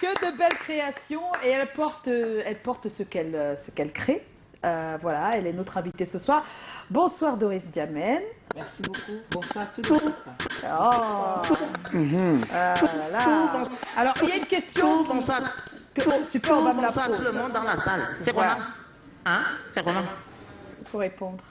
Que de belles créations et elle porte ce qu'elle crée. Voilà, elle est notre invitée ce soir. Bonsoir Doris Diamène. Merci beaucoup. Bonsoir à tous. Alors, il y a une question. Bonsoir. Super, on va me la Bonsoir poser. tout le monde dans la salle. C'est comment? Hein? C'est comment? Il faut répondre.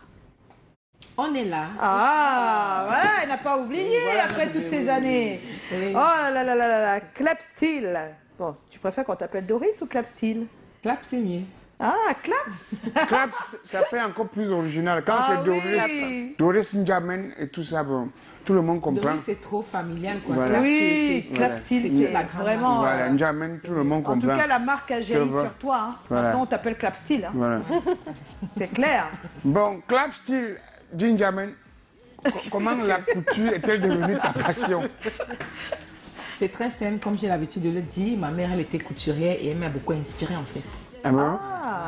On est là. Ah, voilà, elle n'a pas oublié après toutes ces années. Oui. Oh là là là là là, Clapsteel. Bon, tu préfères qu'on t'appelle Doris ou Clapsteel? Clap, c'est mieux. Ah, Claps. Claps, ça fait encore plus original. Quand c'est Doris, Doris Ndiamen et tout ça, bon, tout le monde comprend. Doris, c'est trop familial, quoi. Voilà. Clap, Oui, c'est- Clapsteel, c'est c'est la grande vraiment... Voilà, Ndiamen, tout le monde En tout comprend. cas, la marque a jailli Je vois. sur toi. Hein. Voilà. Maintenant, on t'appelle Clapsteel. Hein. Voilà. C'est clair. Bon, Clap Style Ndiamen, comment la couture est-elle devenue ta passion? C'est très simple, comme j'ai l'habitude de le dire. Ma mère, elle était couturière et elle m'a beaucoup inspirée, en fait. Ah bon?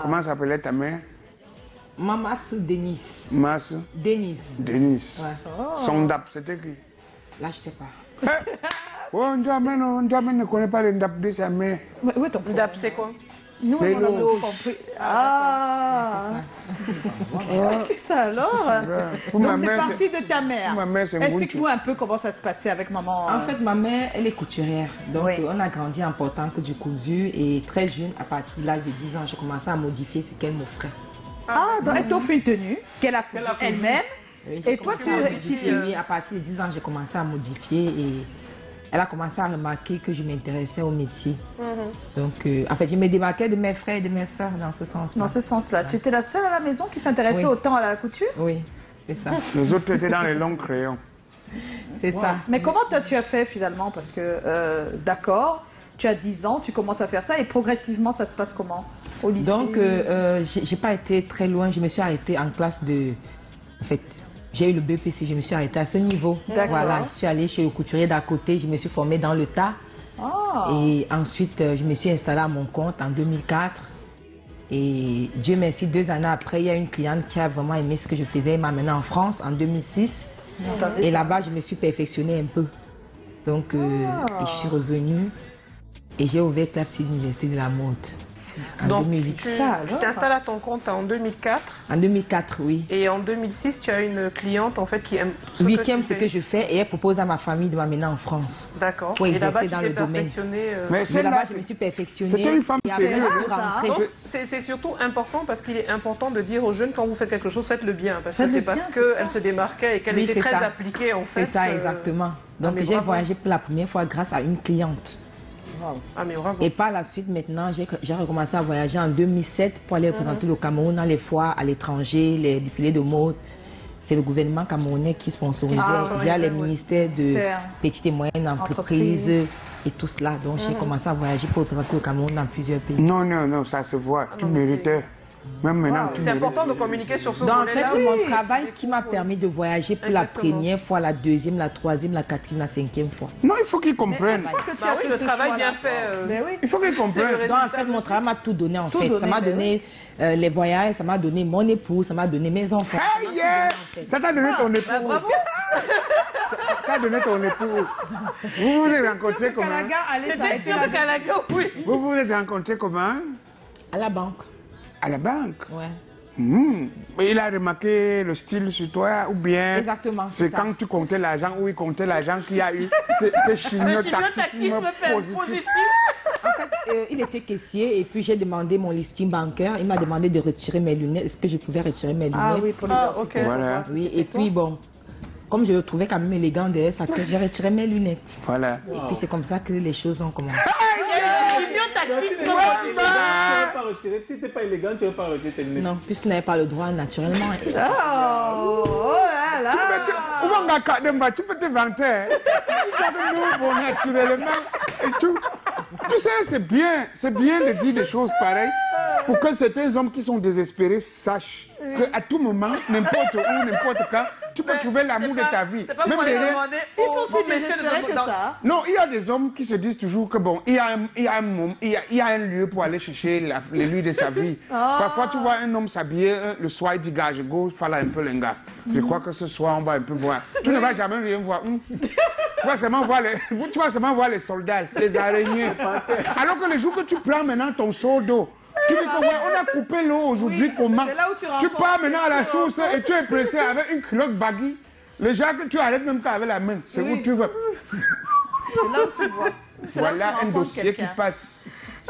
Comment s'appelait ta mère? Mamas Denise. Mas Denise. Denis. Ouais. Son dap, c'était qui? Là, je sais pas. Oh, Ndiamen ne connaît pas le dap de sa mère. Où est ton Dap, c'est quoi? Nous, Les on a loges. tout compris. Ah, ça alors. Pour ma Donc, c'est mère, parti de ta mère. Ma mère, c'est Explique-nous un peu comment ça se passait avec maman. En fait, ma mère, elle est couturière. Donc, Oui. on a grandi en portant que du cousu. Et très jeune, à partir de l'âge de 10 ans, j'ai commencé à modifier ce qu'elle m'offrait. Ah, donc elle t'offre une tenue qu'elle a cousue elle-même. Oui, Et j'ai toi, commencé tu à rectifies. modifier. Oui, à partir de 10 ans, j'ai commencé à modifier et elle a commencé à remarquer que je m'intéressais au métier. Donc, en fait, je me démarquais de mes frères et de mes sœurs dans ce sens-là. Dans ce sens-là, tu étais la seule à la maison qui s'intéressait Oui. autant à la couture. Oui, c'est ça. les autres étaient dans les longs crayons. C'est ça. Mais comment toi tu as fait finalement? Parce que, d'accord, tu as 10 ans, tu commences à faire ça et progressivement ça se passe comment? Au lycée? Donc, j'ai pas été très loin. Je me suis arrêtée en classe de... En fait, j'ai eu le BPC, je me suis arrêtée à ce niveau. D'accord. Voilà, je suis allée chez le couturier d'à côté, je me suis formée dans le tas. Ah. Et ensuite, je me suis installée à mon compte en 2004. Et Dieu merci, 2 années après, il y a une cliente qui a vraiment aimé ce que je faisais. Elle m'a amenée en France en 2006. Et là-bas, je me suis perfectionnée un peu. Donc, et je suis revenue et j'ai ouvert Clapsteel l'Université de la mode en Donc, 2008. tu Ça, alors. t'installes à ton compte en 2004 En 2004, oui. et en 2006, tu as une cliente en fait qui aime ce Oui, que qui aime tu ce fais. que je fais et elle propose à ma famille de m'amener en France. D'accord. pour Et exercer là-bas, tu dans t'es le domaine. perfectionnée, Mais Mais celle-là, là-bas, je me suis perfectionnée. c'était une femme et après, sérieuse. je suis ça, rentrée. hein. Donc, c'est surtout important parce qu'il est important de dire aux jeunes quand vous faites quelque chose, faites-le bien. Parce que Faites-le c'est parce bien, c'est ça. qu'elle se démarquait et qu'elle Oui, était c'est très ça. appliquée en fait. C'est ça, exactement. Donc, mais j'ai bravo. voyagé pour la première fois grâce à une cliente. Ah mais bravo. Et par la suite, maintenant, j'ai recommencé à voyager en 2007 pour aller représenter le Cameroun dans les foires à l'étranger, les défilés de mode. C'est le gouvernement camerounais qui sponsorisait via les ministères de Ministère. petites et moyennes Entreprises. entreprises et tout cela. Donc, j'ai commencé à voyager pour représenter le Cameroun dans plusieurs pays. Non, non, non, ça se voit. Tu méritais. Même maintenant, tu C'est mérites. important de communiquer sur ce Donc, en fait, volet-là. c'est mon travail qui m'a permis de voyager pour la Exactement. première fois, la deuxième, la troisième, la quatrième, la cinquième fois. Non, il faut qu'ils Mais comprennent. une fois que tu Bah as oui, fait le ce travail choix-là, bien fait. Ben oui. Il faut qu'ils C'est comprennent. le Donc, en fait, mon travail m'a tout donné, en Tout fait. donné, Ça m'a ben donné les voyages, ça m'a donné mon époux, ça m'a donné mes enfants. Hey, yeah! Ça t'a donné ton époux. Bravo. Ça t'a donné ton époux. Vous vous êtes rencontrés comment? Kalaga allait C'était s'arrêter sûr là. qu'à la go, oui. Vous vous êtes rencontrés comment? À la banque. À la banque. Ouais. Mais il a remarqué le style sur toi ou bien Exactement, c'est c'est ça. quand tu comptais l'argent ou il comptait l'argent qu'il y a eu ce Le chimiotactisme chimiotactisme positif. positif. En fait, il était caissier et puis j'ai demandé mon listing bancaire. Il m'a demandé de retirer mes lunettes. Est-ce que je pouvais retirer mes lunettes? Ah oui, pour Ah, l'identité. ok. Voilà. Oui, et puis bon, comme je le trouvais quand même élégant derrière sa tête, j'ai retiré mes lunettes. Voilà. Et puis c'est comme ça que les choses ont commencé. Chimiotactisme Tu positif. vas pas retirer. Si t'es pas élégant, tu vas pas retirer tes lunettes. Non, puisqu'il n'avait pas le droit naturellement. Oh là là. Tu peux te vanter. Hein. Tu avais nous, bon, naturellement et tout. Tu sais, c'est bien de dire des choses pareilles pour que certains hommes qui sont désespérés sachent qu'à tout moment, n'importe où, n'importe quand, tu peux trouver l'amour de ta vie. C'est pas Même pour les derrière- demander. Ils sont si désespérés que ça. Non, il y a des hommes qui se disent toujours que bon, il y a un lieu pour aller chercher lui de sa vie. Parfois, tu vois un homme s'habiller le soir, il dit, gars, je go, falla un peu les gars. Je crois que ce soir, on va un peu voir. Tu ne vas jamais rien voir. Tu vas seulement voir les soldats, les araignées. Alors que le jour que tu prends maintenant ton seau d'eau, tu dis que ouais, on a coupé l'eau aujourd'hui, comment? C'est là où tu Tu rencontres pars maintenant à la ceux qui source et tu es pressé avec une culotte baggy. Le genre que tu arrêtes même pas avec la main. C'est où tu veux. C'est là où tu vois. C'est là où Voilà tu un rencontres dossier qui quelqu'un. passe.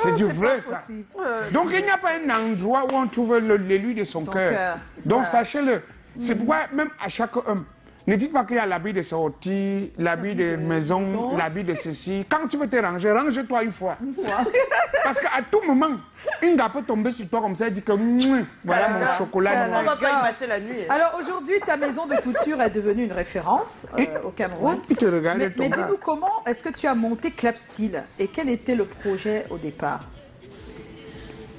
C'est du c'est vrai, pas ça. possible. Donc, il n'y a pas un endroit où on trouve l'élu de son cœur. cœur. Donc, Voilà. sachez-le. C'est pourquoi, même à chaque homme, ne dites pas qu'il y a l'habit de sortie, l'habit de maison, l'habit de ceci. Quand tu veux te ranger, range-toi une fois. Parce qu'à tout moment, une gars peut tomber sur toi comme ça et dire que voilà mon chocolat On noir. va pas y passer la nuit. Alors aujourd'hui, ta maison de couture est devenue une référence au Cameroun. Il te regarde Mais ton gars. dis-nous comment est-ce que tu as monté Club Style et quel était le projet au départ?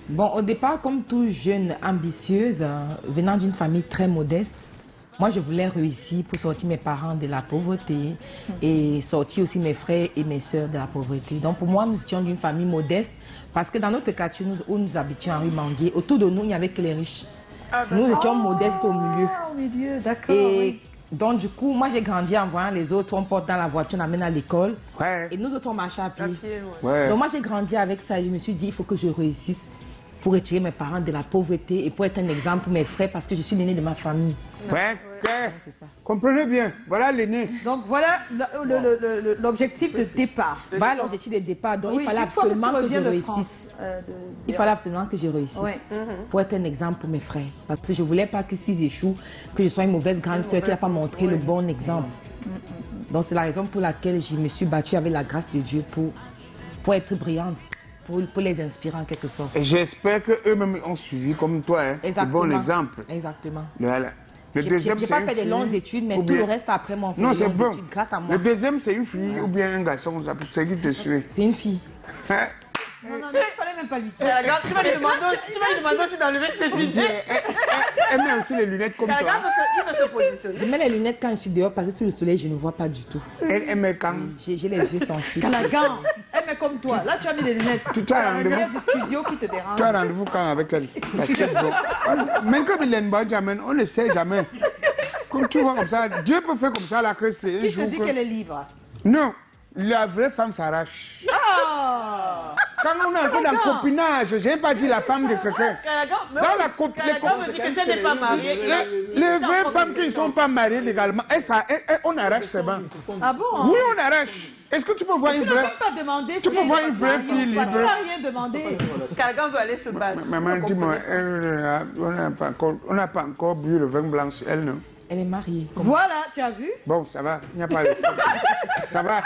Bon, au départ, comme toute jeune ambitieuse, venant d'une famille très modeste, moi, je voulais réussir pour sortir mes parents de la pauvreté et sortir aussi mes frères et mes sœurs de la pauvreté. Donc, pour moi, nous étions d'une famille modeste parce que dans notre quartier où nous habitions à rue Manguier, autour de nous, il n'y avait que les riches. Nous étions modestes au milieu. Ah, au milieu, d'accord. Et oui. donc, du coup, moi, j'ai grandi en voyant les autres, on porte dans la voiture, on amène à l'école. Ouais. Et nous autres, on marchait à pied. Ouais. Donc, moi, j'ai grandi avec ça et je me suis dit, il faut que je réussisse pour retirer mes parents de la pauvreté et pour être un exemple pour mes frères parce que je suis l'aîné de ma famille. Ouais, C'est ça. comprenez bien. Voilà l'aîné. Donc voilà l'objectif de départ. Voilà l'objectif de départ. Donc, Oui, il fallait une fois que tu absolument que je reviens de réussisse. France. Il fallait absolument que je réussisse Oui. pour être un exemple pour mes frères. Parce que je ne voulais pas que s'ils échouent, que je sois une mauvaise grande sœur qui n'a pas montré le bon exemple. Donc c'est la raison pour laquelle je me suis battue avec la grâce de Dieu pour être brillante, pour les inspirer en quelque sorte. Et j'espère qu'eux-mêmes ont suivi comme toi, hein, le Exactement. bon exemple. Exactement. Voilà. Le J'ai deuxième, j'ai c'est pas une fait des fille longues études, mais ou tout le bien- reste après mon fait Non, des c'est longues bon. études grâce à moi. Le deuxième, c'est une fille ou bien un garçon, c'est qui te suit. C'est une fille. Hein? Non, non, non, il fallait même pas lui dire. Tu vas lui demander aussi d'enlever ses lunettes. Elle met aussi les lunettes comme toi. Regarde, il veut se positionner. Je mets les lunettes quand je suis dehors parce que sous le soleil, je ne vois pas du tout. Elle met quand J'ai les yeux sensibles. Calagan, elle met comme toi. Là, tu as mis les lunettes. Tu Tu as as les rendez-vous lunettes du studio qui te dérangent. Tu as rendez-vous quand avec elle? Parce que bon, même comme il est jamais, on ne sait jamais. Comme tu vois comme ça, Dieu peut faire comme ça là que c'est un Qui te jour dit que- qu'elle est libre? Non, la vraie femme s'arrache. Ah! Quand on est un peu dans le copinage, je n'ai pas dit la femme de quelqu'un. Dans la Calagan me dit que si elle n'est pas mariée, Les vraies femmes qui ne sont pas mariées légalement, on arrache ses bancs. Ah bon? Oui, on arrache. Est-ce que tu peux voir Tu une n'as vraie... même pas demandé si peux elle voir est une vraie mariée fille ou pas. Tu libre. n'as rien demandé. Calagan veut aller se battre. Maman, dis-moi, on n'a pas encore bu le vin blanc sur elle, non? Elle est mariée. Voilà, tu as vu? Bon, ça va, il n'y a pas de... Ça va,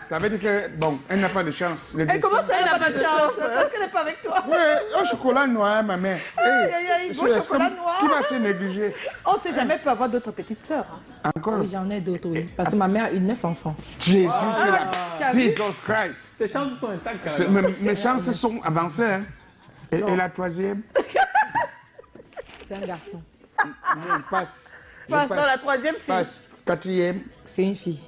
ça veut dire que, bon, elle n'a pas de chance. Et comment ça, elle n'a pas de chance? Parce qu'elle n'est pas avec toi. Oui, au chocolat noir, ma mère. Aïe, aïe, aïe, beau est-ce chocolat que- noir. Qui va se négliger? On ne sait jamais, peut avoir d'autres petites sœurs. hein. Encore? Oui, j'en ai d'autres, oui. Parce que ma mère a eu 9 enfants. Jésus, c'est Tu as la... vu? Jesus Christ. Tes chances sont intactes, C'est- Calagan. mes chances sont avancées. Hein. Et la troisième? C'est un garçon. Non, passe. Je Passe. Dans la troisième fille. Passe. Quatrième. C'est une fille.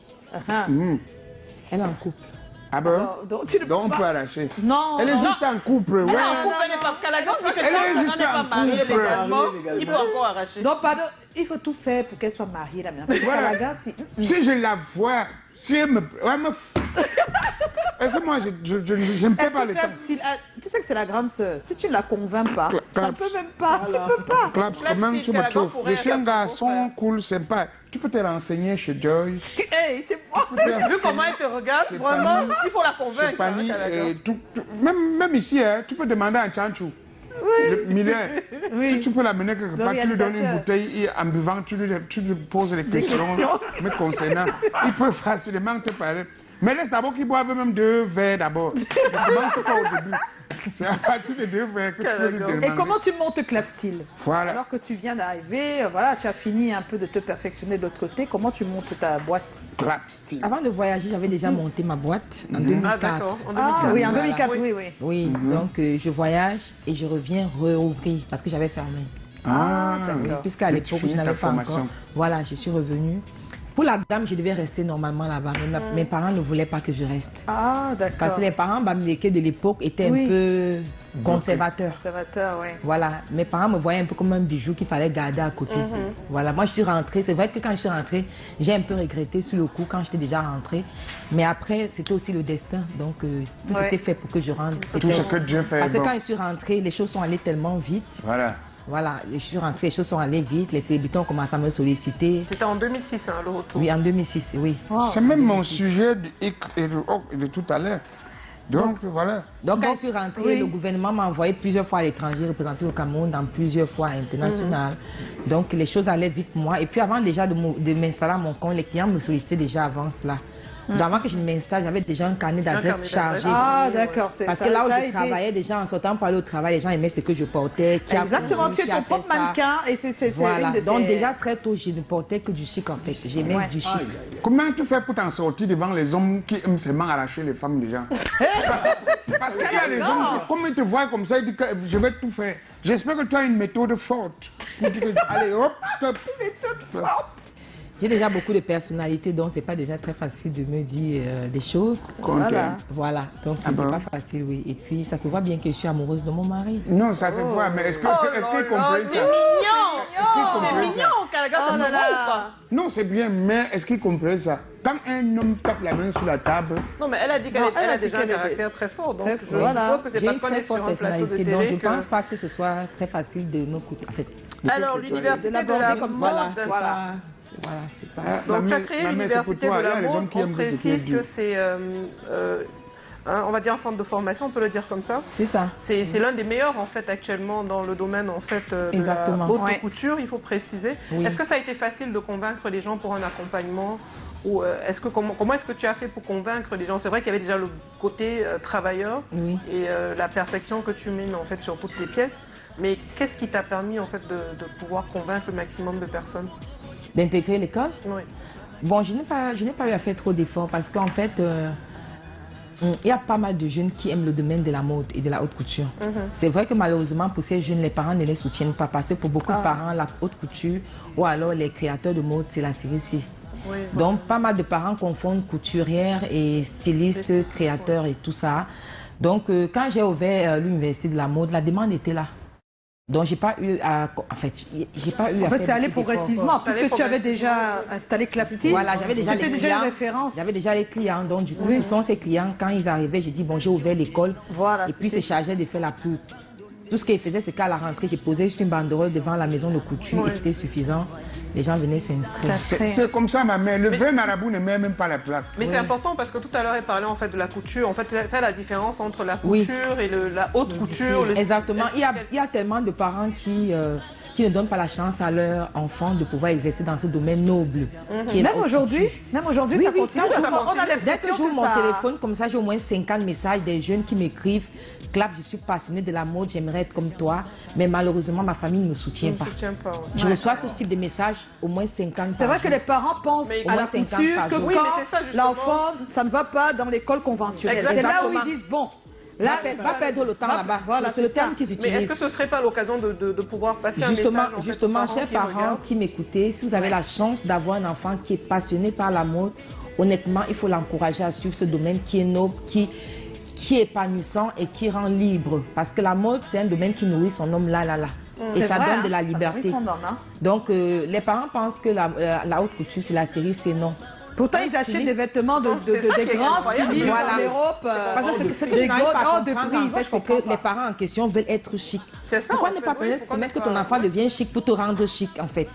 Elle est en couple. Ah bon? Donc, tu ne Donc on peux peut pas. arracher. Non, Elle est non. juste en couple, ouais. Non, couple, elle n'est pas. Calagan dit que Elle est quand on juste n'est pas en marié couple. légalement, Marié il peut encore arracher. Donc, pardon, il faut tout faire pour qu'elle soit mariée, la mère. Parce que Voilà. Calagan, si... Si je la vois, si elle me... Est-ce que moi, je ne peux Est-ce pas que le Club temps? Style, tu sais que c'est la grande sœur. Si tu ne la convaincs pas, Clap. ça ne peut même pas. Voilà. Tu peux pas. Claps, comment tu me Calagan trouves? pourrait Je suis un être son garçon cool, sympa. Tu peux te renseigner chez Joyce. Hey, c'est moi. Vu comment elle te regarde, vraiment, il faut la Chez convaincre. Pani, Calagan. et même ici, hein, tu peux demander à Chanchou. Miller, si tu peux l'amener quelque part, tu lui donnes une réalisateur. bouteille et en buvant, tu lui poses des questions, questions. mais concernant. Il peut facilement te parler. Mais laisse d'abord qu'il boive même 2 verres d'abord. Ne commence pas au début. C'est à partir des 2 verres que tu peux lui demander. Et comment tu montes Club Style? Voilà. Alors que tu viens d'arriver, voilà, tu as fini un peu de te perfectionner de l'autre côté. Comment tu montes ta boîte? Clap style. Avant de voyager, j'avais déjà monté ma boîte en Ah, 2004. d'accord. En Ah 2004. oui, en Voilà. 2004, oui, oui. Oui, donc je voyage et je reviens réouvrir parce que j'avais fermé. Ah, d'accord. Puisqu'à Mais tu l'époque, je finis ta n'avais pas encore. formation. Voilà, je suis revenue. Pour la dame, je devais rester normalement là-bas, mais mes parents ne voulaient pas que je reste. Ah, Parce d'accord. que les parents bamileke de l'époque étaient Oui. un peu conservateurs. Conservateur, oui. Voilà, mes parents me voyaient un peu comme un bijou qu'il fallait garder à côté. Voilà, moi je suis rentrée. C'est vrai que quand je suis rentrée, j'ai un peu regretté sur le coup quand j'étais déjà rentrée. Mais après, c'était aussi le destin. Donc, tout Ouais. était fait pour que je rentre. Tout ce que Dieu fait. Parce que bon. quand je suis rentrée, les choses sont allées tellement vite. Voilà. Voilà, je suis rentrée, les choses sont allées vite. Les célébrités ont commencé à me solliciter. C'était en 2006, hein, le retour. Oui, en 2006, oui. C'est même mon sujet de, de tout à l'heure. Donc, voilà. Donc, quand je suis rentrée, oui. le gouvernement m'a envoyé plusieurs fois à l'étranger, représenter le Cameroun dans plusieurs fois internationales. Donc, les choses allaient vite pour moi. Et puis, avant déjà de m'installer à mon compte, les clients me sollicitaient déjà avant cela. Donc, avant que je ne m'installe, j'avais déjà un carnet d'adresses chargé. Ah, d'accord. c'est Parce ça, que là où ça a je aidé. travaillais, déjà en sortant pour aller au travail, les gens aimaient ce que je portais. Qui a Exactement, voulu, tu es qui a ton fait propre ça. mannequin et c'est Voilà, une de donc tes- déjà très tôt, je ne portais que du chic en fait. J'aimais Ouais. du chic. Comment tu fais pour t'en sortir devant les hommes qui aiment seulement arracher les femmes déjà? Parce qu'il y a des hommes, comme ils te voient comme ça, ils disent que je vais tout faire. J'espère que tu as une méthode forte. Tu dis que, allez, hop, stop. J'ai déjà beaucoup de personnalité, donc c'est pas déjà très facile de me dire des choses. Voilà. Voilà, donc c'est bon? pas facile, oui. Et puis ça se voit bien que je suis amoureuse de mon mari. Non, ça se voit, mais est-ce qu'ils comprennent C'est ça? mignon. Est-ce qu'ils C'est comprennent ça? mignon, Kalaga, ça Oh se là voit là. ou pas? Non, c'est bien, mais est-ce qu'ils comprennent ça? Quand un homme tape la main sur la table, Non, mais elle a dit Non, qu'elle elle a a dit déjà un qu'elle était caractère très fort. Donc, très je fort. Voilà. suppose que c'est J'ai parce une qu'on très est sur forte un plateau de personnalité, donc je télé ne pense que... pas que ce soit très facile de me couper. En fait, Alors, l'université de la l'aborder comme ça. voilà, mode... c'est Voilà. pas... Voilà, c'est ça. Donc, tu as mais- créé mais c'est pour l'université toi, de il y a la les mode. hommes qui On aiment ce que tu précise dis. que c'est, on va dire, un centre de formation, on peut le dire comme ça. C'est ça. C'est l'un des meilleurs en fait actuellement dans le domaine en fait de Exactement. la haute Ouais. couture, il faut préciser. Oui. Est-ce que ça a été facile de convaincre les gens pour un accompagnement ou comment est-ce que tu as fait pour convaincre les gens? C'est vrai qu'il y avait déjà le côté travailleur Oui. et la perfection que tu mènes en fait sur toutes les pièces. Mais qu'est-ce qui t'a permis en fait de pouvoir convaincre le maximum de personnes? D'intégrer l'école. Oui. Bon, je n'ai pas eu à faire trop d'efforts parce qu'en fait, il y a pas mal de jeunes qui aiment le domaine de la mode et de la haute couture. C'est vrai que malheureusement, pour ces jeunes, les parents ne les soutiennent pas parce que pour beaucoup de parents, la haute couture ou alors les créateurs de mode, c'est la série C. Oui, Donc, pas mal de parents confondent couturière et styliste, créateur et tout ça. Donc, quand j'ai ouvert l'université de la mode, la demande était là. Donc, j'ai pas eu à... En fait, j'ai pas eu à En fait, faire c'est allé beaucoup d'efforts. progressivement, puisque tu avais déjà installé Clapstyle. Voilà, j'avais déjà les C'était déjà clients. une référence. J'avais déjà les clients, donc du coup, ce sont ces clients, quand ils arrivaient, j'ai dit, bon, j'ai ouvert l'école. Voilà, Et puis, c'était- c'est chargé de faire la pub. Tout ce qu'ils faisaient, c'est qu'à la rentrée, j'ai posé juste une banderole devant la maison de couture et c'était suffisant. Les gens venaient s'inscrire. c'est comme ça, ma mère. Le vrai marabout ne met même pas la plaque. Mais c'est important parce que tout à l'heure, elle parlait en fait de la couture. En fait, elle fait la différence entre la Oui. couture et la haute couture. Exactement. Il y a tellement de parents qui ne donnent pas la chance à leur enfant de pouvoir exercer dans ce domaine noble. qui est la Même haute aujourd'hui, couture. Oui, ça oui, continue. quand Parce je- qu'on a Dès que l'impression j'ouvre que mon ça... téléphone, comme ça, j'ai au moins 50 messages des jeunes qui m'écrivent. Clap, je suis passionnée de la mode, j'aimerais être comme toi. Mais malheureusement, ma famille ne me soutient pas. Pas, ouais. Je reçois ce type de messages au moins 50 C'est vrai que les parents pensent Mais à au la moins 50 couture par que jour. Oui, quand mais c'est ça, justement. l'enfant, ça ne va pas dans l'école conventionnelle. C'est là où Exactement. ils disent, bon, Là, là, va perdre le temps là-bas. Voilà, c'est le c'est ça. terme qu'ils Mais est-ce utilisent. que ce serait pas l'occasion de pouvoir passer Justement, un message en fait, justement, aux chers qui parents regardent qui m'écoutez, si vous avez la chance d'avoir un enfant qui est passionné par la mode, honnêtement, il faut l'encourager à suivre ce domaine qui est noble, qui est épanouissant et qui rend libre. Parce que la mode, c'est un domaine qui nourrit son homme là. Et C'est ça vrai, donne hein, de la ça liberté. nourrit son homme, hein. Donc, les parents pensent que la haute couture, c'est la série, c'est non. Pourtant, ils achètent des vêtements c'est ça des qui est grands incroyable. stylistes Voilà. en Europe. Parce que ce que des je n'arrive gros pas à hors de comprendre, prix. en Moi, fait, je c'est comprends que pas. les parents en question veulent être chic. C'est ça, Pourquoi en ne fait, pas oui, pourquoi permettre ne que ton pas- enfant ouais. devienne chic pour te rendre chic, en fait?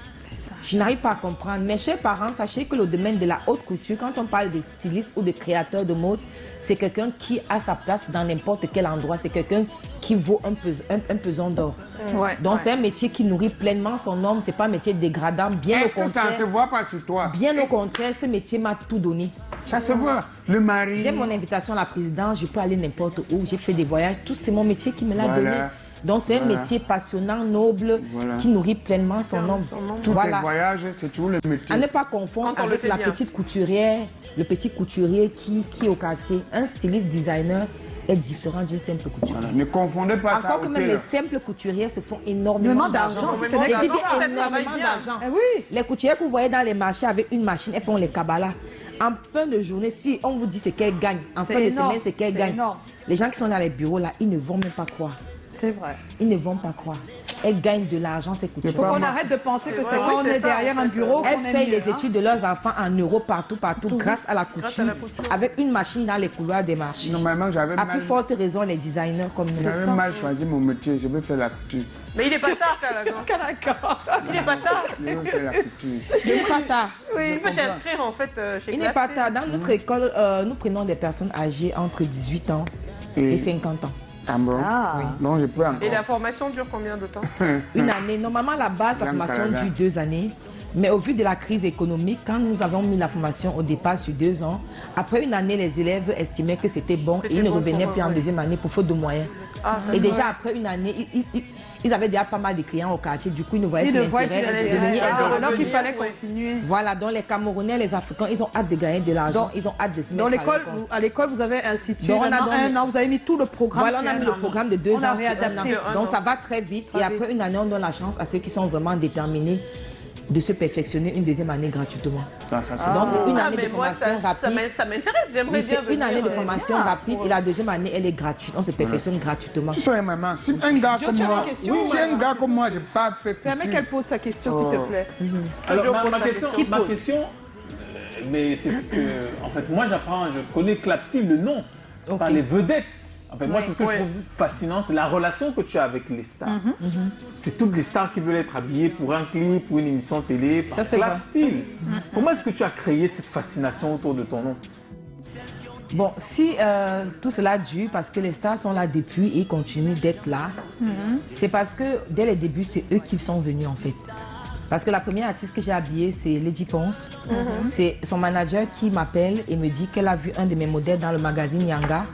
Je n'arrive pas à comprendre. Mes chers parents, sachez que le domaine de la haute couture, quand on parle de stylistes ou de créateurs de mode, c'est quelqu'un qui a sa place dans n'importe quel endroit. C'est quelqu'un qui vaut un pesant d'or. Ouais, Donc ouais. c'est un métier qui nourrit pleinement son homme. C'est pas un métier dégradant. Bien au Est-ce que ça ne se contraire. voit pas sur toi? Bien au contraire, ce métier m'a tout donné. Ça se voit. Le mari. J'ai mon invitation à la présidence, je peux aller n'importe où. J'ai fait des voyages. Tout c'est mon métier qui me l'a Voilà. donné. Donc c'est un Voilà. métier passionnant, noble, Voilà. qui nourrit pleinement son homme. Tous Voilà. tes voyages, c'est toujours le métier. À ne pas confondre Quand on le avec fait la bien. petite couturière, le petit couturier qui est au quartier. Un styliste designer est différent d'une simple couturière. Voilà, ne confondez pas ça. Encore que au même thé, les là. simples couturières se font énormément d'argent. c'est Et vrai. qui dit Ça énormément travaille bien. d'argent. Eh oui. Les couturières que vous voyez dans les marchés avec une machine, elles font les kabalas. En fin de journée, si on vous dit ce qu'elles gagnent, en C'est fin de énorme. semaine, c'est qu'elles C'est gagnent. énorme. Les gens qui sont dans les bureaux là, ils ne vont même pas croire. C'est vrai. Ils ne vont pas croire. Elles gagnent de l'argent, ces Faut couturières. qu'on arrête de penser que C'est c'est vrai, quand oui, on c'est est ça, derrière en un fait. bureau qu'on Elles est payent mieux, les hein. études de leurs enfants en euros partout, grâce à la couture. Grâce à la couture. Avec une machine dans les couloirs des marchés. Normalement, j'avais À plus forte raison, les designers comme nous. j'avais mal choisi mon métier. Je vais faire la couture. Mais il est pas tard, Calagan. D'accord. Il est pas tard. Je vais faire la couture. Il n'est pas tard. Tu peux t'inscrire en fait chez Il n'est pas Classe. tard. Dans notre école, nous prenons des personnes âgées entre 18 ans et 50 ans. Ah bon? Ah. Donc, je peux encore. Et la formation dure combien de temps? Une année. Normalement, la base, la Jean formation Calagan. dure 2 années. Mais au vu de la crise économique, quand nous avons mis la formation au départ sur 2 ans, après une année, les élèves estimaient que c'était bon et C'était ils ne bon revenaient pour eux, plus en ouais. deuxième année pour faute de moyens. Ah, Et déjà après une année, ils avaient déjà pas mal de clients au quartier. Du coup, ils ne voyaient Ils plus ne voient plus l'intérêt de l'intérêt. venir Ah, investir. alors qu'il fallait Ouais. continuer. Voilà, donc les Camerounais, les Africains, ils ont hâte de gagner de l'argent. Donc, Ils ont hâte de se mettre Dans l'école, à l'école. à l'école, vous avez institué Donc, on a maintenant donné- un an, vous avez mis tout le programme. Voilà, on sur a mis un le an. programme de 2 On ans. a sur un réadapté. an. Donc ça va très vite. Ça Et va après vite. une année, on donne la chance à ceux qui sont vraiment déterminés de se perfectionner une deuxième année gratuitement. Ça, c'est Donc c'est une Ah, année mais de moi, formation rapide. ça m'intéresse, j'aimerais Oui, c'est bien une année de venir, formation bien. rapide et la deuxième année, elle est gratuite. On se perfectionne gratuitement. Tu sais, maman, si un gars Jo, comme tu as moi, une question, si un gars comme moi, j'ai pas fait Permets couture. qu'elle pose sa question, s'il te plaît. Alors, Je ma pose la question, question. ma question, mais c'est ce que, en fait, moi j'apprends, je connais Clapsy, le nom, Ok. par les vedettes. En fait, moi, Oui, c'est ce que ouais. je trouve fascinant, c'est la relation que tu as avec les stars. C'est toutes les stars qui veulent être habillées pour un clip, pour une émission télé, par Ça, c'est Clap vrai. Style. Comment est-ce que tu as créé cette fascination autour de ton nom? Bon, si tout cela dure parce que les stars sont là depuis et ils continuent d'être là, c'est parce que dès les débuts, c'est eux qui sont venus en fait. Parce que la première artiste que j'ai habillée, c'est Lady Ponce. C'est son manager qui m'appelle et me dit qu'elle a vu un de mes modèles dans le magazine Yanga.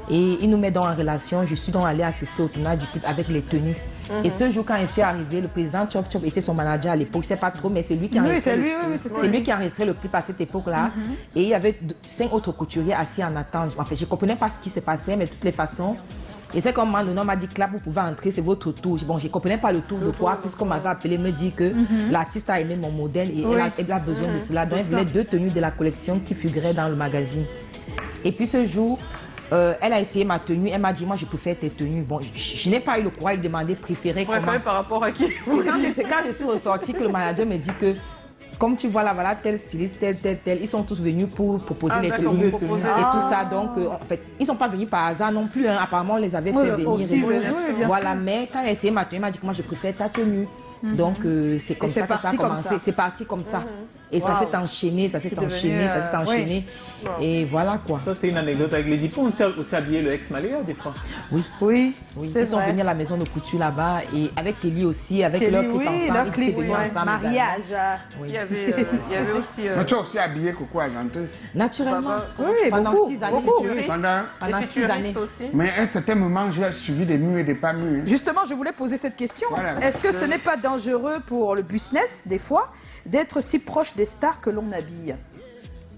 Et il nous met donc en relation. Je suis donc allée assister au tournage du clip avec les tenues. Et ce jour, quand je suis arrivée, le président Chop Chop était son manager à l'époque. Je sais pas trop, mais c'est lui qui a Oui, enregistré c'est le- lui, oui, c'est c'est lui qui a enregistré le clip à cette époque-là. Et il y avait 5 autres couturiers assis en attente. Enfin, je ne comprenais pas ce qui se passait, mais de toutes les façons. Et c'est comme le nom m'a dit, Clap, vous pouvez entrer, c'est votre tour. Bon, je ne comprenais pas le tour de quoi, puisqu'on m'avait appelé me dire que l'artiste a aimé mon modèle et elle a besoin de cela. Donc, elle voulait 2 tenues de la collection qui figuraient dans le magazine. Et puis ce jour, elle a essayé ma tenue. Elle m'a dit, moi, je préfère tes tenues. Bon, je n'ai pas eu le courage de demander préféré comment. Préféré par rapport à qui? C'est quand je suis ressortie que le manager me dit que, comme tu vois là, voilà, tel styliste, tel, ils sont tous venus pour proposer Ah, les d'accord, tenues pour proposer. et tout ça. Donc, en fait, ils sont pas venus par hasard non plus. Hein. Apparemment, on les avait Oui, fait venir. aussi, et tout. oui, bien Voilà, sûr. mais quand elle a essayé ma tenue, elle m'a dit que moi, je préfère ta tenue. Donc, c'est comme Et c'est ça que ça a parti comme commencé. ça. C'est parti comme ça. Et ça Wow. s'est enchaîné, ça s'est C'est devenu, enchaîné, ça s'est enchaîné. Et voilà quoi. Ça, c'est une anecdote avec les Dipons. Aussi habillé le ex-Maléa, des fois. Oui, Oui, c'est ils sont vrai. venus à la maison de couture là-bas et avec Kelly aussi, avec Kelly, leur clip oui, ensemble. leur ils clip, étaient venus ouais. ensemble. Mariage. Il y avait aussi. Mais tu as aussi habillé Coco Argenté. Naturellement. Oui, Pendant beaucoup, 6 années. beaucoup. Pendant... Pendant Et 6 années. aussi. Mais à un certain moment, j'ai suivi des murs et des pas murs. Justement, je voulais poser cette question. Voilà. Est-ce que ce n'est pas dangereux pour le business, des fois, d'être si proche des stars que l'on habille?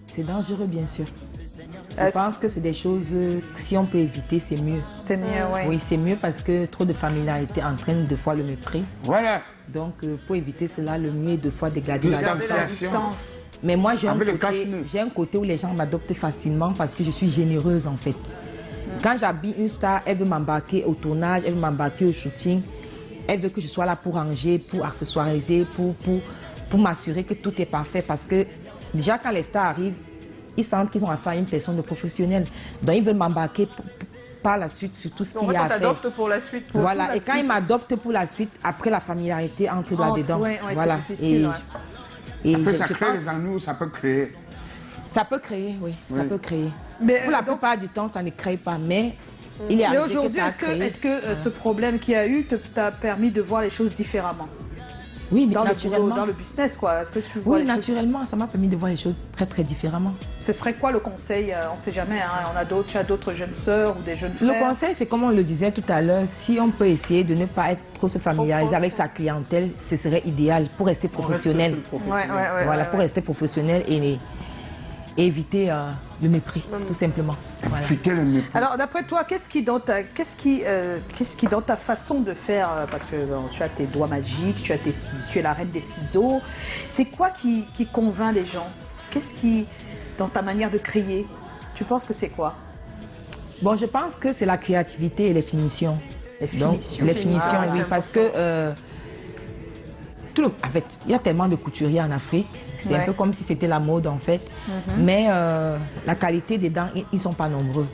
C'est dangereux, bien sûr. Je Est-ce- pense que c'est des choses, si on peut éviter, c'est mieux. C'est mieux, oui. Oui, c'est mieux parce que trop de familiarité entraîne deux fois le mépris. Voilà. Donc, pour éviter cela, le mieux est deux fois de garder la Garder la Distanciation. distance. Mais moi, j'ai Avec le cache-nez. un côté où les gens m'adoptent facilement parce que je suis généreuse, en fait. Quand j'habille une star, elle veut m'embarquer au tournage, elle veut m'embarquer au shooting. Elle veut que je sois là pour ranger, pour accessoiriser, pour m'assurer que tout est parfait. Parce que déjà, quand les stars arrivent, ils sentent qu'ils ont affaire à une personne de professionnelle. Donc, ils veulent m'embarquer par la suite sur tout ce En qu'il fait, y a on à faire. t'adopte pour la suite. pour Voilà, la et quand suite. ils m'adoptent pour la suite, après la familiarité entre là-dedans. oui, oui, voilà. c'est difficile. Et Après, je ça sais crée pas, les ennuis, ça peut créer. ça peut créer, oui, ça Oui. peut créer. Mais, Pour la donc, plupart du temps, ça ne crée pas, mais il est mais arrivé aujourd'hui, que ça a est-ce que, créé. ce problème qu'il y a eu t'a permis de voir les choses différemment Oui, mais dans le naturellement. boulot, dans le business, quoi? Est-ce que tu vois Oui, les choses... naturellement, ça m'a permis de voir les choses très très différemment. Ce serait quoi le conseil? On ne sait jamais, hein. Tu as d'autres jeunes sœurs ou des jeunes Le frères. conseil, c'est comme on le disait tout à l'heure, si on peut essayer de ne pas être trop se familiariser avec sa clientèle, ce serait idéal pour rester professionnel. Ouais, ouais, ouais, Voilà, ouais, pour ouais. rester professionnel et éviter le mépris, tout simplement. Voilà. Éviter le mépris. Alors, d'après toi, qu'est-ce qui dans ta façon de faire, parce que bon, tu as tes doigts magiques, tu as tes ciseaux, tu es la reine des ciseaux, c'est quoi qui convainc les gens? Qu'est-ce qui, dans ta manière de créer, tu penses que c'est quoi? Bon, je pense que c'est la créativité et les finitions. Les finitions. Donc, les finitions, Ah, oui, c'est parce que en fait, il y a tellement de couturiers en Afrique. C'est un peu comme si c'était la mode, en fait. Mais la qualité des dents, ils ne sont pas nombreux.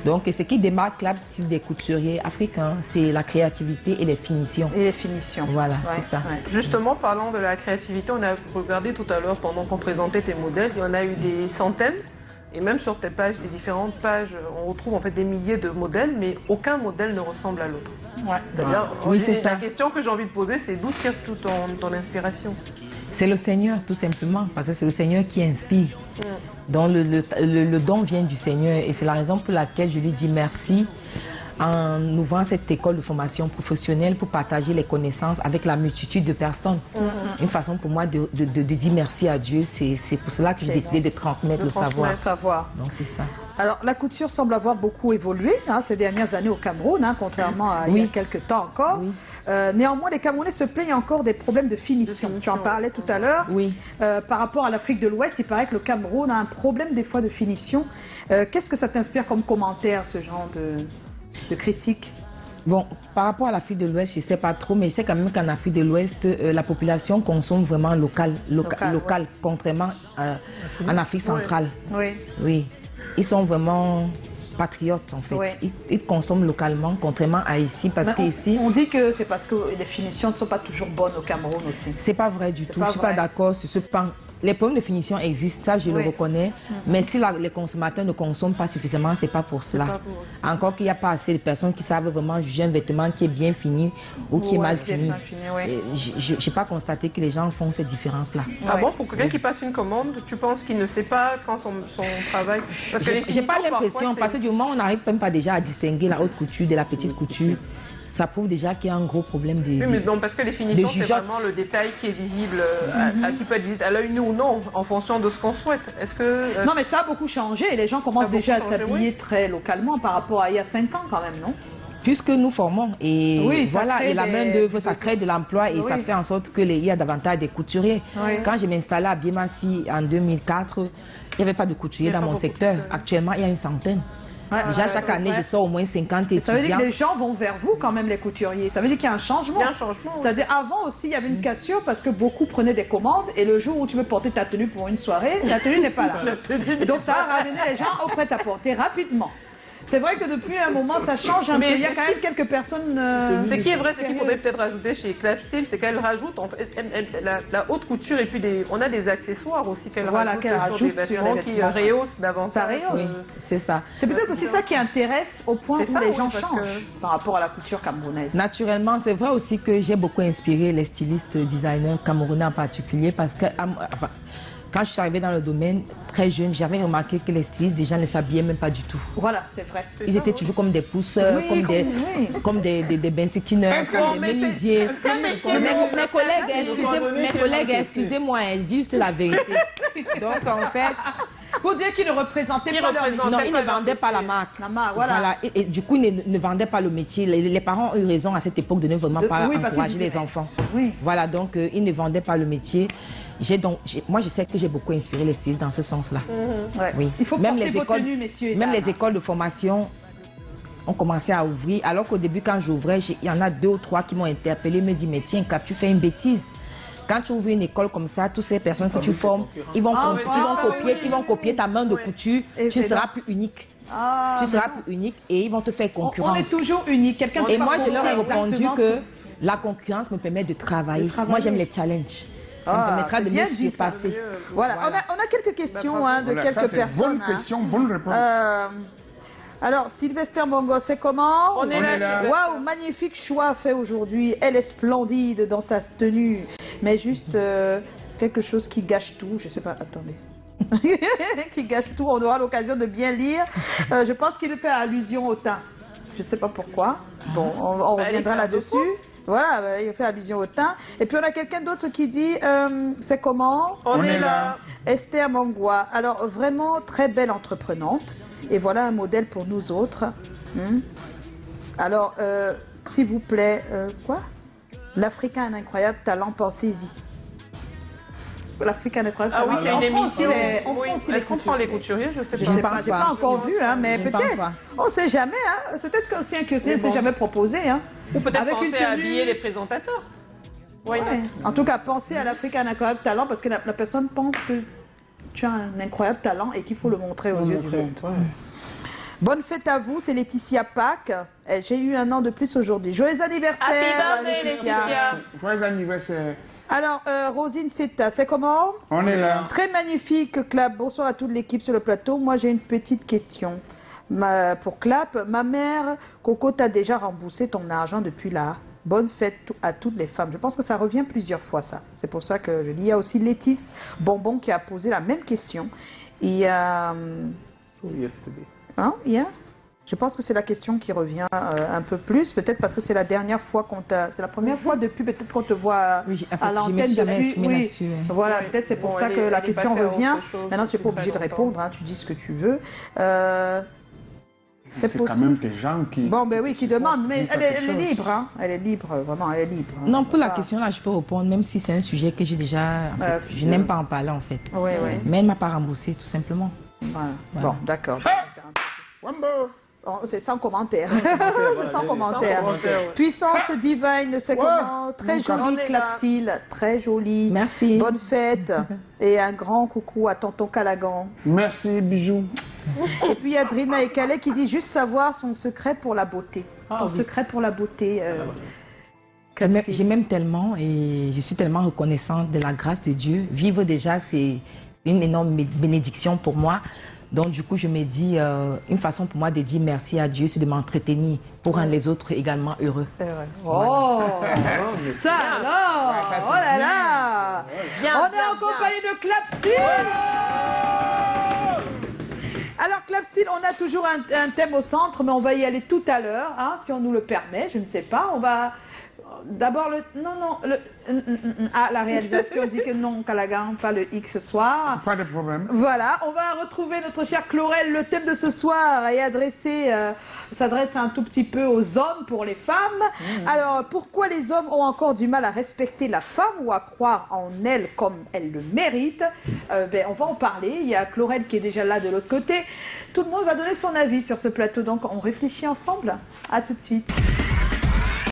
Donc, ce qui démarque là, style des couturiers africains, c'est la créativité et les finitions. Et les finitions. Voilà, c'est ça. Justement, parlant de la créativité, on a regardé tout à l'heure pendant qu'on présentait tes modèles, il y en a eu des centaines. Et même sur tes pages, des différentes pages, on retrouve en fait des milliers de modèles, mais aucun modèle ne ressemble à l'autre. D'ailleurs, Oui, c'est ça. la question que j'ai envie de poser, c'est d'où tire toute ton inspiration? C'est le Seigneur, tout simplement, parce que c'est le Seigneur qui inspire. Donc, le don vient du Seigneur, et c'est la raison pour laquelle je lui dis merci en ouvrant cette école de formation professionnelle pour partager les connaissances avec la multitude de personnes. Une façon pour moi de dire merci à Dieu, c'est pour cela que j'ai décidé de transmettre le savoir. Donc c'est ça. Alors la couture semble avoir beaucoup évolué ces dernières années au Cameroun, contrairement à il y a quelques temps encore. Néanmoins, les Camerounais se plaignent encore des problèmes de finition. Tu en parlais tout à l'heure. Par rapport à l'Afrique de l'Ouest, il paraît que le Cameroun a un problème des fois de finition. Qu'est-ce que ça t'inspire comme commentaire, ce genre de critique? Bon, par rapport à l'Afrique de l'Ouest, je ne sais pas trop, mais je sais quand même qu'en Afrique de l'Ouest, la population consomme vraiment local, contrairement en Afrique centrale. Oui. Ils sont vraiment patriotes, en fait. Ils consomment localement, contrairement à ici, parce qu'ici... On dit que c'est parce que les finitions ne sont pas toujours bonnes au Cameroun aussi. C'est pas vrai du tout. Je ne suis pas d'accord sur ce pan. Les problèmes de finition existent, ça je le reconnais, mais si les consommateurs ne consomment pas suffisamment, c'est pas pour cela. Encore qu'il n'y a pas assez de personnes qui savent vraiment juger un vêtement qui est bien fini ou qui est mal fini. Je n'ai pas constaté que les gens font cette différence-là. Ah bon, pour quelqu'un qui passe une commande, tu penses qu'il ne sait pas quand son travail... J'ai pas l'impression, parce que du moment où on n'arrive même pas déjà à distinguer la haute couture de la petite couture, ça prouve déjà qu'il y a un gros problème de Oui, mais non, parce que les finitions, c'est vraiment le détail qui est visible, qui peut être visible à l'œil nu ou non, en fonction de ce qu'on souhaite. Est-ce que... Non, mais ça a beaucoup changé. Les gens commencent déjà à s'habiller très localement par rapport à il y a 5 ans quand même, non? Puisque nous formons et voilà, et la main-d'œuvre, ça crée de l'emploi et ça fait en sorte qu'il y a davantage de couturiers. Quand je m'installais à Biemassi en 2004, il n'y avait pas de couturiers dans mon secteur. Actuellement, il y a une centaine. Déjà, chaque année, je sors au moins 50 étudiants. Ça veut dire que les gens vont vers vous quand même, les couturiers. Ça veut dire qu'il y a un changement. Il y a un changement. C'est-à-dire, avant aussi, il y avait une cassure parce que beaucoup prenaient des commandes et le jour où tu veux porter ta tenue pour une soirée, la tenue n'est pas là. Et donc, ça a ramené les gens au prêt-à-porter rapidement. C'est vrai que depuis un moment, ça change un peu. Il y a quand même quelques personnes... Ce qui est vrai, c'est qu'il faudrait peut-être rajouter chez Clapsteel, c'est qu'elle rajoute la haute couture et puis on a des accessoires aussi qu'elle rajoute sur des vêtements qui rehaussent davantage. Ça rehausse. C'est ça. C'est peut-être aussi ça qui intéresse au point où les gens changent par rapport à la couture camerounaise. Naturellement, c'est vrai aussi que j'ai beaucoup inspiré les stylistes designers camerounais en particulier parce que... Quand je suis arrivée dans le domaine, très jeune, j'avais remarqué que les stylistes, des gens ne s'habillaient même pas du tout. Voilà, c'est vrai. Ils étaient toujours comme des pousseurs, comme des bensekineurs, comme des menuisiers. Mes collègues, excusez-moi, ils disent juste la vérité. Donc, en fait... Pour dire qu'ils ne représentaient pas leur métier. Non, ils ne vendaient pas la marque. La marque, voilà. Et du coup, ils ne vendaient pas le métier. Les parents ont eu raison à cette époque de ne vraiment pas encourager les enfants. Voilà, donc ils ne vendaient pas le métier. Moi, je sais que j'ai beaucoup inspiré les stylistes dans ce sens-là. Oui. Il faut porter vos tenues, messieurs et même dames. les écoles de formation ont commencé à ouvrir. Alors qu'au début, quand j'ouvrais, il y en a 2 ou 3 qui m'ont interpellé, me dit, mais tiens, Cap, tu fais une bêtise. Quand tu ouvres une école comme ça, toutes ces personnes que tu formes, ils vont copier ta main de couture, tu ne seras plus unique. Tu seras plus unique et ils vont te faire concurrence. On est toujours unique. Et moi, je leur ai répondu que la concurrence me permet de travailler. Moi, j'aime les challenges. Ça me permettra de me surpasser. Voilà. On a quelques questions de quelques personnes. Bonne question, bonne réponse. Alors, Sylvester Mongo, c'est comment? On est là. Waouh, magnifique choix fait aujourd'hui. Elle est splendide dans sa tenue. Mais juste quelque chose qui gâche tout. Je sais pas, attendez. Qui gâche tout, on aura l'occasion de bien lire. Je pense qu'il fait allusion au teint. Je ne sais pas pourquoi. Bon, on reviendra là-dessus. Voilà, il fait allusion au teint. Et puis on a quelqu'un d'autre qui dit, c'est comment? On est là. Esther Mangwa. Alors vraiment très belle entreprenante. Et voilà un modèle pour nous autres. Alors, s'il vous plaît, quoi? L'Africain a un incroyable talent, pensez-y. L'Africain a un incroyable talent. Ah oui, il y a une émission. Est-ce qu'on prend les couturiers? Je sais Je pas. sais pas, j'ai pas encore vu, hein, mais peut-être. On sait jamais, hein. Peut-être qu'aussi un couturier ne s'est jamais proposé, hein. Ou peut-être Avec penser une à tenue. habiller les présentateurs. Ouais. En tout cas, pensez à l'Africain a un incroyable talent parce que la personne pense que tu as un incroyable talent et qu'il faut le montrer aux yeux du monde. Bonne fête à vous, c'est Laetitia Pâques. J'ai eu un an de plus aujourd'hui. Joyeux anniversaire, Happy birthday, Laetitia. Joyeux anniversaire. Alors, Rosine Seta, c'est comment? On est là. Très magnifique, Clap. Bonsoir à toute l'équipe sur le plateau. Moi, j'ai une petite question. Pour Clap, ma mère, Coco, t'a déjà remboursé ton argent depuis là. Bonne fête à toutes les femmes. Je pense que ça revient plusieurs fois, ça. C'est pour ça que je dis. Il y a aussi Létis Bonbon qui a posé la même question. Et... Hein, yeah. Je pense que c'est la question qui revient un peu plus, peut-être parce que c'est la dernière fois qu'on t'a... C'est la première fois depuis, peut-être qu'on te voit à l'antenne depuis. Oui. Voilà, peut-être c'est pour ça que la question revient. Maintenant, tu n'es pas obligé de répondre, hein, tu dis ce que tu veux. C'est quand même des gens qui... Bon, ben oui, qui demandent, mais elle est libre, hein. Elle est libre, vraiment, elle est libre. Hein. Non, pour la question là, je peux répondre, même si c'est un sujet que j'ai déjà... je n'aime pas en parler, en fait. Oui, oui. Mais elle ne m'a pas remboursé, tout simplement. Voilà. Bon, d'accord. C'est sans commentaire. C'est sans commentaire. Puissance divine, c'est comment? Très joli, Clapstyle. Très joli. Merci. Bonne fête. Et un grand coucou à tonton Calagan. Merci, bisous. Et puis il y a Drina et Calais qui dit juste savoir son secret pour la beauté. Ton secret pour la beauté. J'ai même tellement, et je suis tellement reconnaissante de la grâce de Dieu. Vivre déjà, c'est une énorme bénédiction pour moi. Donc, du coup, je me dis, une façon pour moi de dire merci à Dieu, c'est de m'entretenir pour rendre les autres également heureux. Oh, ça alors, oh là là, on est en compagnie de Clapstyle. Alors, Clapstyle, on a toujours un thème au centre, mais on va y aller tout à l'heure, hein, si on nous le permet, je ne sais pas. On va d'abord la réalisation dit que non, Calagan, pas le X ce soir. Pas de problème. Voilà, on va retrouver notre chère Chlorel. Le thème de ce soir est s'adresse un tout petit peu aux hommes pour les femmes. Alors, pourquoi les hommes ont encore du mal à respecter la femme ou à croire en elle comme elle le mérite? On va en parler. Il y a Chlorel qui est déjà là de l'autre côté. Tout le monde va donner son avis sur ce plateau, donc on réfléchit ensemble. À tout de suite.